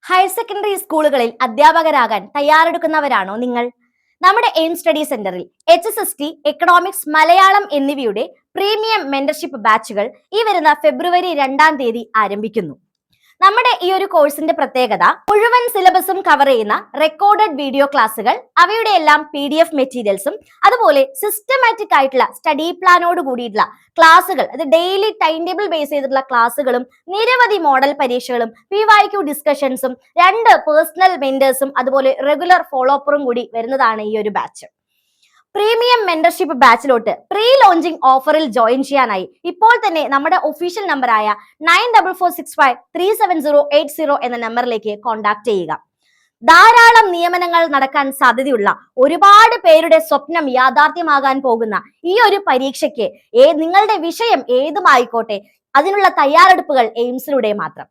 Higher secondary സ്കൂളുകളിൽ അധ്യാപകരാകാൻ തയ്യാറെടുക്കുന്നവരാണോ നിങ്ങൾ? നമ്മുടെ എയിം സ്റ്റഡി സെന്ററിൽ HSST, എക്കണോമിക്സ്, മലയാളം എന്നിവയുടെ പ്രീമിയം മെന്റർഷിപ്പ് ബാച്ചുകൾ ഈ വരുന്ന ഫെബ്രുവരി 2-ാം തീയതി ആരംഭിക്കുന്നു. നമ്മുടെ ഈ ഒരു കോഴ്സിന്റെ പ്രത്യേകത മുഴുവൻ സിലബസും കവർ ചെയ്യുന്ന റെക്കോർഡഡ് വീഡിയോ ക്ലാസ്സുകൾ, അവയുടെ എല്ലാം PDF മെറ്റീരിയൽസും, അതുപോലെ സിസ്റ്റമാറ്റിക് ആയിട്ടുള്ള സ്റ്റഡി പ്ലാനോട് കൂടിയിട്ടുള്ള ക്ലാസ്സുകൾ, അത് ഡെയിലി ടൈം ടേബിൾ ബേസ് ചെയ്തിട്ടുള്ള ക്ലാസ്സുകളും, നിരവധി മോഡൽ പരീക്ഷകളും, PYQ ഡിസ്കഷൻസും, 2 പേഴ്സണൽ മെന്റേഴ്സും, അതുപോലെ റെഗുലർ ഫോളോ അപ്പറും കൂടി വരുന്നതാണ് ഈ ഒരു ബാച്ച്. പ്രീമിയം മെന്റർഷിപ്പ് ബാച്ചിലോട്ട് പ്രീ ലോഞ്ചിങ് ഓഫറിൽ ജോയിൻ ചെയ്യാനായി ഇപ്പോൾ തന്നെ നമ്മുടെ ഒഫീഷ്യൽ നമ്പറായ 9446537080 എന്ന നമ്പറിലേക്ക് കോൺടാക്ട് ചെയ്യുക. ധാരാളം നിയമനങ്ങൾ നടക്കാൻ സാധ്യതയുള്ള ഒരുപാട് പേരുടെ സ്വപ്നം യാഥാർത്ഥ്യമാകാൻ പോകുന്ന ഈ ഒരു പരീക്ഷയ്ക്ക് നിങ്ങളുടെ വിഷയം ഏതുമായിക്കോട്ടെ, അതിനുള്ള തയ്യാറെടുപ്പുകൾ എയിംസിലൂടെ മാത്രം.